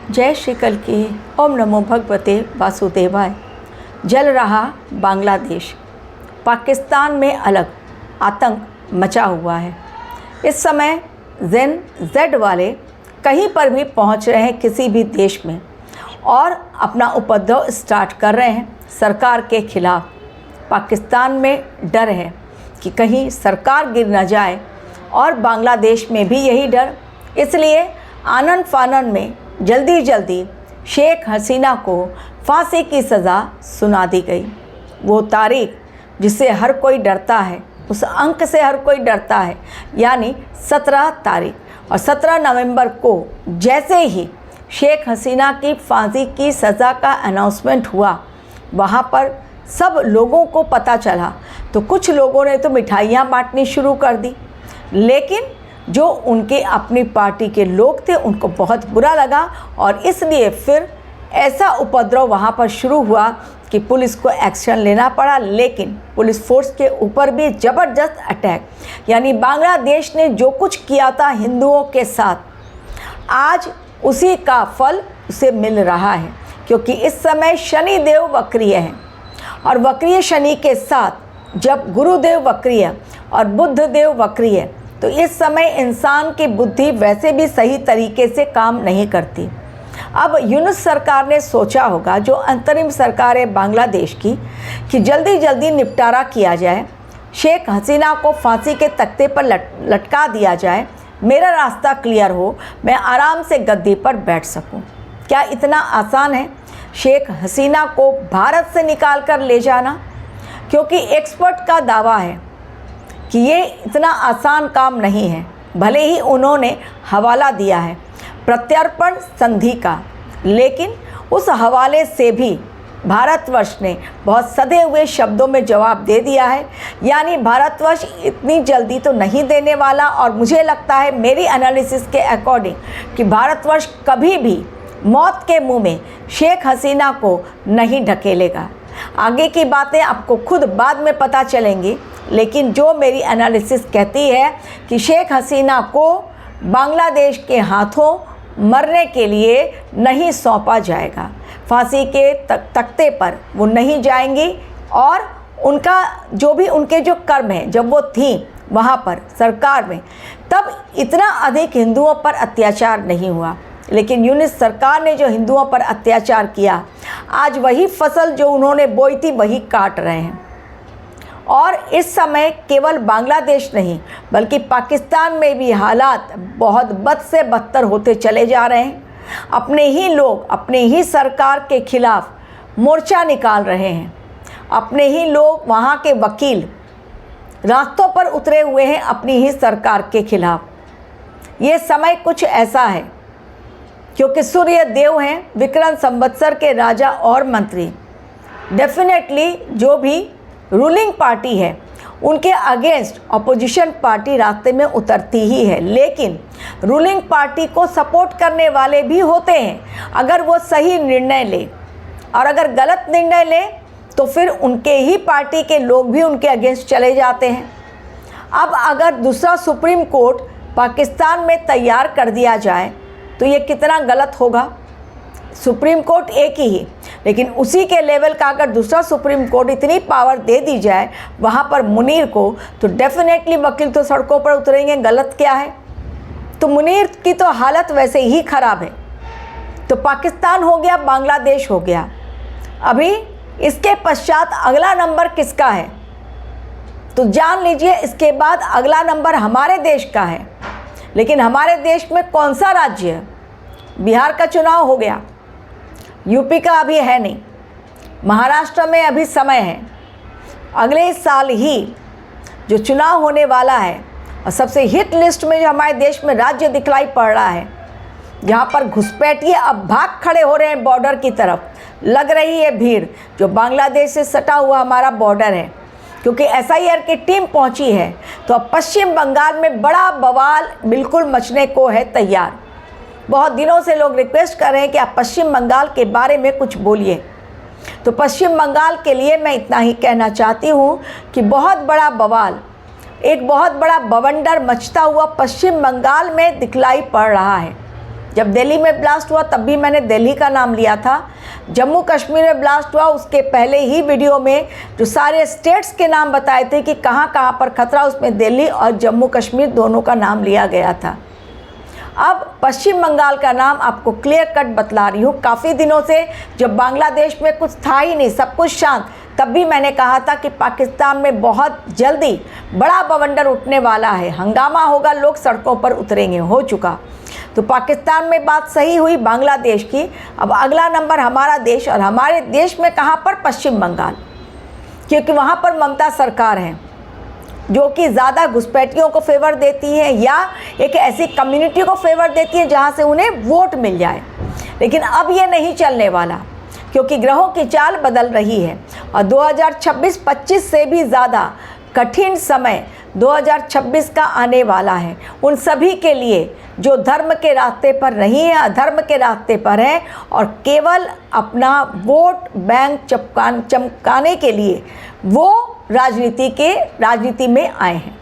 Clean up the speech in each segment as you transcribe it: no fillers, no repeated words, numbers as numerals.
जय श्री कल की। ओम नमो भगवते वासुदेवाय। जल रहा बांग्लादेश। पाकिस्तान में अलग आतंक मचा हुआ है। इस समय जेन जेड वाले कहीं पर भी पहुंच रहे हैं किसी भी देश में और अपना उपद्रव स्टार्ट कर रहे हैं सरकार के खिलाफ। पाकिस्तान में डर है कि कहीं सरकार गिर न जाए और बांग्लादेश में भी यही डर। इसलिए आनन फानन में जल्दी जल्दी शेख हसीना को फांसी की सज़ा सुना दी गई। वो तारीख जिससे हर कोई डरता है, उस अंक से हर कोई डरता है, यानी 17 तारीख। और 17 नवंबर को जैसे ही शेख हसीना की फांसी की सज़ा का अनाउंसमेंट हुआ, वहाँ पर सब लोगों को पता चला तो कुछ लोगों ने तो मिठाइयाँ बांटनी शुरू कर दी, लेकिन जो उनके अपनी पार्टी के लोग थे उनको बहुत बुरा लगा और इसलिए फिर ऐसा उपद्रव वहाँ पर शुरू हुआ कि पुलिस को एक्शन लेना पड़ा। लेकिन पुलिस फोर्स के ऊपर भी ज़बरदस्त अटैक, यानी बांग्लादेश ने जो कुछ किया था हिंदुओं के साथ, आज उसी का फल उसे मिल रहा है। क्योंकि इस समय शनिदेव वक्रीय है और वक्रीय शनि के साथ जब गुरुदेव वक्रीय और बुध देव वक्रीय, तो इस समय इंसान की बुद्धि वैसे भी सही तरीके से काम नहीं करती। अब यूनुस सरकार ने सोचा होगा, जो अंतरिम सरकार है बांग्लादेश की, कि जल्दी जल्दी निपटारा किया जाए, शेख हसीना को फांसी के तख्ते पर लटका दिया जाए, मेरा रास्ता क्लियर हो, मैं आराम से गद्दी पर बैठ सकूं। क्या इतना आसान है शेख हसीना को भारत से निकाल कर ले जाना? क्योंकि एक्सपर्ट का दावा है कि ये इतना आसान काम नहीं है। भले ही उन्होंने हवाला दिया है प्रत्यर्पण संधि का, लेकिन उस हवाले से भी भारतवर्ष ने बहुत सधे हुए शब्दों में जवाब दे दिया है। यानी भारतवर्ष इतनी जल्दी तो नहीं देने वाला, और मुझे लगता है मेरी एनालिसिस के अकॉर्डिंग कि भारतवर्ष कभी भी मौत के मुंह में शेख हसीना को नहीं ढकेलेगा। आगे की बातें आपको खुद बाद में पता चलेंगी, लेकिन जो मेरी एनालिसिस कहती है कि शेख हसीना को बांग्लादेश के हाथों मरने के लिए नहीं सौंपा जाएगा। फांसी के तख्ते पर वो नहीं जाएंगी और उनका जो भी उनके जो कर्म हैं, जब वो थी वहाँ पर सरकार में, तब इतना अधिक हिंदुओं पर अत्याचार नहीं हुआ। लेकिन यूनुस सरकार ने जो हिंदुओं पर अत्याचार किया, आज वही फसल जो उन्होंने बोई थी वही काट रहे हैं। और इस समय केवल बांग्लादेश नहीं बल्कि पाकिस्तान में भी हालात बहुत बद से बदतर होते चले जा रहे हैं। अपने ही लोग अपने ही सरकार के खिलाफ मोर्चा निकाल रहे हैं। अपने ही लोग, वहाँ के वकील रास्तों पर उतरे हुए हैं अपनी ही सरकार के खिलाफ। ये समय कुछ ऐसा है क्योंकि सूर्य देव हैं, विक्रम संवत्सर के राजा और मंत्री। डेफिनेटली जो भी रूलिंग पार्टी है उनके अगेंस्ट अपोजिशन पार्टी रास्ते में उतरती ही है, लेकिन रूलिंग पार्टी को सपोर्ट करने वाले भी होते हैं। अगर वो सही निर्णय ले और अगर गलत निर्णय ले तो फिर उनके ही पार्टी के लोग भी उनके अगेंस्ट चले जाते हैं। अब अगर दूसरा सुप्रीम कोर्ट पाकिस्तान में तैयार कर दिया जाए तो ये कितना गलत होगा। सुप्रीम कोर्ट एक ही, लेकिन उसी के लेवल का अगर दूसरा सुप्रीम कोर्ट इतनी पावर दे दी जाए वहाँ पर मुनीर को, तो डेफिनेटली वकील तो सड़कों पर उतरेंगे। गलत क्या है? तो मुनीर की तो हालत वैसे ही ख़राब है। तो पाकिस्तान हो गया, बांग्लादेश हो गया। अभी इसके पश्चात अगला नंबर किसका है तो जान लीजिए। इसके बाद अगला नंबर हमारे देश का है। लेकिन हमारे देश में कौन सा राज्य है? बिहार का चुनाव हो गया, यूपी का अभी है नहीं, महाराष्ट्र में अभी समय है। अगले साल ही जो चुनाव होने वाला है, और सबसे हिट लिस्ट में जो हमारे देश में राज्य दिखलाई पड़ रहा है, जहाँ पर घुसपैठिए अब भाग खड़े हो रहे हैं बॉर्डर की तरफ, लग रही है भीड़, जो बांग्लादेश से सटा हुआ हमारा बॉर्डर है। क्योंकि एसआईआर की टीम पहुंची है, तो अब पश्चिम बंगाल में बड़ा बवाल बिल्कुल मचने को है तैयार। बहुत दिनों से लोग रिक्वेस्ट कर रहे हैं कि आप पश्चिम बंगाल के बारे में कुछ बोलिए। तो पश्चिम बंगाल के लिए मैं इतना ही कहना चाहती हूँ कि बहुत बड़ा बवाल, एक बहुत बड़ा बवंडर मचता हुआ पश्चिम बंगाल में दिखलाई पड़ रहा है। जब दिल्ली में ब्लास्ट हुआ तब भी मैंने दिल्ली का नाम लिया था। जम्मू कश्मीर में ब्लास्ट हुआ उसके पहले ही वीडियो में जो सारे स्टेट्स के नाम बताए थे कि कहाँ कहाँ पर खतरा, उसमें दिल्ली और जम्मू कश्मीर दोनों का नाम लिया गया था। अब पश्चिम बंगाल का नाम आपको क्लियर कट बतला रही हूँ। काफ़ी दिनों से जब बांग्लादेश में कुछ था ही नहीं, सब कुछ शांत, तब भी मैंने कहा था कि पाकिस्तान में बहुत जल्दी बड़ा बवंडर उठने वाला है, हंगामा होगा, लोग सड़कों पर उतरेंगे। हो चुका। तो पाकिस्तान में बात सही हुई, बांग्लादेश की। अब अगला नंबर हमारा देश, और हमारे देश में कहाँ पर? पश्चिम बंगाल, क्योंकि वहाँ पर ममता सरकार है जो कि ज़्यादा घुसपैठियों को फेवर देती है या एक ऐसी कम्युनिटी को फेवर देती है जहाँ से उन्हें वोट मिल जाए। लेकिन अब ये नहीं चलने वाला, क्योंकि ग्रहों की चाल बदल रही है और 2026-25 से भी ज़्यादा कठिन समय 2026 का आने वाला है उन सभी के लिए जो धर्म के रास्ते पर नहीं है, अधर्म के रास्ते पर है और केवल अपना वोट बैंक चमकाने के लिए वो राजनीति में आए हैं,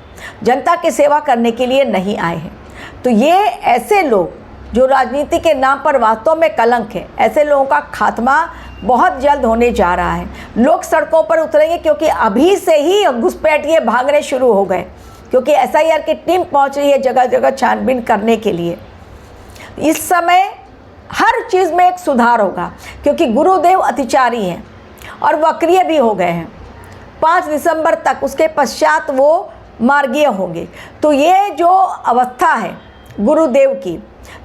जनता की सेवा करने के लिए नहीं आए हैं। तो ये ऐसे लोग जो राजनीति के नाम पर वास्तव में कलंक है, ऐसे लोगों का खात्मा बहुत जल्द होने जा रहा है। लोग सड़कों पर उतरेंगे, क्योंकि अभी से ही घुसपैठिए भागने शुरू हो गए, क्योंकि एसआईआर की टीम पहुंच रही है जगह जगह छानबीन करने के लिए। इस समय हर चीज़ में एक सुधार होगा, क्योंकि गुरुदेव अतिचारी हैं और वक्रीय भी हो गए हैं 5 दिसंबर तक, उसके पश्चात वो मार्गीय होंगे। तो ये जो अवस्था है गुरुदेव की,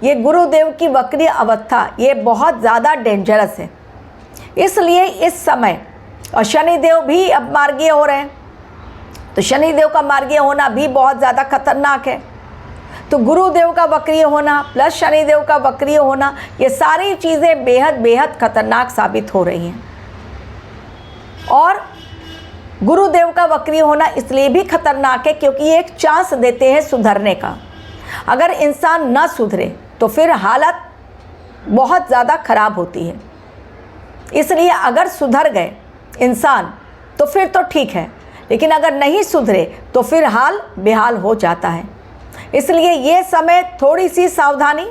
ये गुरुदेव की वक्रीय अवस्था, ये बहुत ज़्यादा डेंजरस है। इसलिए इस समय, और शनिदेव भी अब मार्गीय हो रहे हैं, तो शनिदेव का मार्गीय होना भी बहुत ज़्यादा खतरनाक है। तो गुरुदेव का वक्रीय होना प्लस शनिदेव का वक्रीय होना, ये सारी चीज़ें बेहद बेहद खतरनाक साबित हो रही हैं। और गुरुदेव का वक्रीय होना इसलिए भी खतरनाक है क्योंकि ये एक चांस देते हैं सुधरने का। अगर इंसान न सुधरे तो फिर हालत बहुत ज़्यादा खराब होती है। इसलिए अगर सुधर गए इंसान तो फिर तो ठीक है, लेकिन अगर नहीं सुधरे तो फिर हाल बेहाल हो जाता है। इसलिए ये समय थोड़ी सी सावधानी,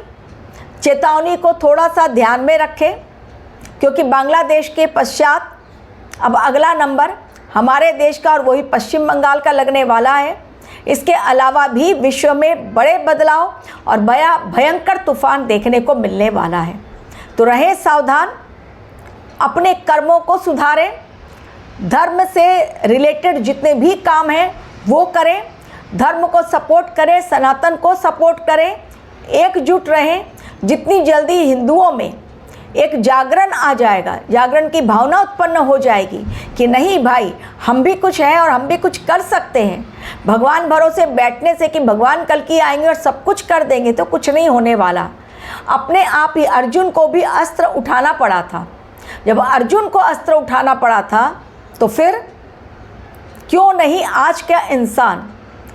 चेतावनी को थोड़ा सा ध्यान में रखें, क्योंकि बांग्लादेश के पश्चात अब अगला नंबर हमारे देश का और वही पश्चिम बंगाल का लगने वाला है। इसके अलावा भी विश्व में बड़े बदलाव और भयंकर तूफान देखने को मिलने वाला है। तो रहें सावधान, अपने कर्मों को सुधारें, धर्म से रिलेटेड जितने भी काम हैं वो करें, धर्म को सपोर्ट करें, सनातन को सपोर्ट करें, एकजुट रहें। जितनी जल्दी हिंदुओं में एक जागरण आ जाएगा, जागरण की भावना उत्पन्न हो जाएगी कि नहीं भाई, हम भी कुछ हैं और हम भी कुछ कर सकते हैं। भगवान भरोसे बैठने से कि भगवान कल की आएंगे और सब कुछ कर देंगे, तो कुछ नहीं होने वाला। अपने आप ही अर्जुन को भी अस्त्र उठाना पड़ा था। जब अर्जुन को अस्त्र उठाना पड़ा था तो फिर क्यों नहीं आज का इंसान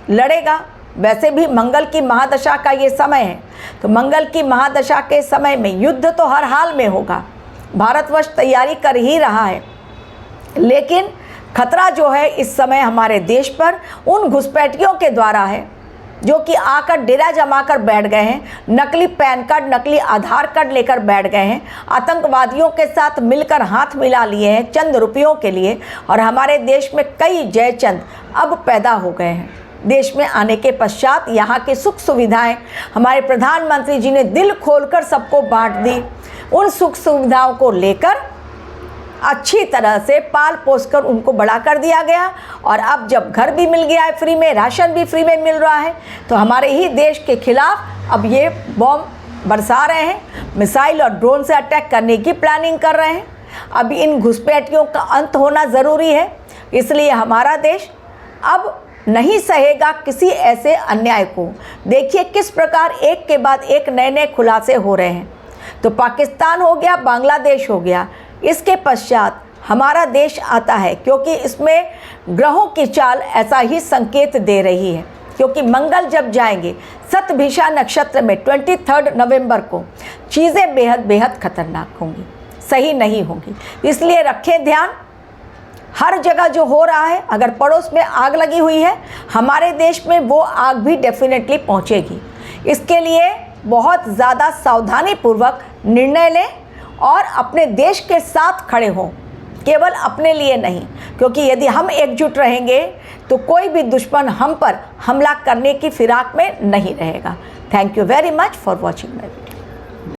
लड़ेगा। वैसे भी मंगल की महादशा का ये समय है, तो मंगल की महादशा के समय में युद्ध तो हर हाल में होगा। भारतवर्ष तैयारी कर ही रहा है, लेकिन खतरा जो है इस समय हमारे देश पर उन घुसपैठियों के द्वारा है जो कि आकर डेरा जमा कर बैठ गए हैं, नकली पैन कार्ड, नकली आधार कार्ड लेकर बैठ गए हैं, आतंकवादियों के साथ मिलकर हाथ मिला लिए हैं चंद रुपयों के लिए। और हमारे देश में कई जयचंद अब पैदा हो गए हैं। देश में आने के पश्चात यहाँ की सुख सुविधाएं हमारे प्रधानमंत्री जी ने दिल खोलकर सबको बांट दी। उन सुख सुविधाओं को लेकर अच्छी तरह से पाल पोस कर उनको बड़ा कर दिया गया, और अब जब घर भी मिल गया है फ्री में, राशन भी फ्री में मिल रहा है, तो हमारे ही देश के खिलाफ अब ये बॉम्ब बरसा रहे हैं, मिसाइल और ड्रोन से अटैक करने की प्लानिंग कर रहे हैं। अब इन घुसपैठियों का अंत होना ज़रूरी है। इसलिए हमारा देश अब नहीं सहेगा किसी ऐसे अन्याय को। देखिए किस प्रकार एक के बाद एक नए नए खुलासे हो रहे हैं। तो पाकिस्तान हो गया, बांग्लादेश हो गया, इसके पश्चात हमारा देश आता है, क्योंकि इसमें ग्रहों की चाल ऐसा ही संकेत दे रही है। क्योंकि मंगल जब जाएंगे शतभिषा नक्षत्र में 23 नवंबर को, चीज़ें बेहद बेहद खतरनाक होंगी, सही नहीं होंगी। इसलिए रखें ध्यान, हर जगह जो हो रहा है, अगर पड़ोस में आग लगी हुई है, हमारे देश में वो आग भी डेफिनेटली पहुंचेगी। इसके लिए बहुत ज़्यादा सावधानीपूर्वक निर्णय लें और अपने देश के साथ खड़े हों, केवल अपने लिए नहीं, क्योंकि यदि हम एकजुट रहेंगे तो कोई भी दुश्मन हम पर हमला करने की फिराक में नहीं रहेगा। Thank you very much for watching my video.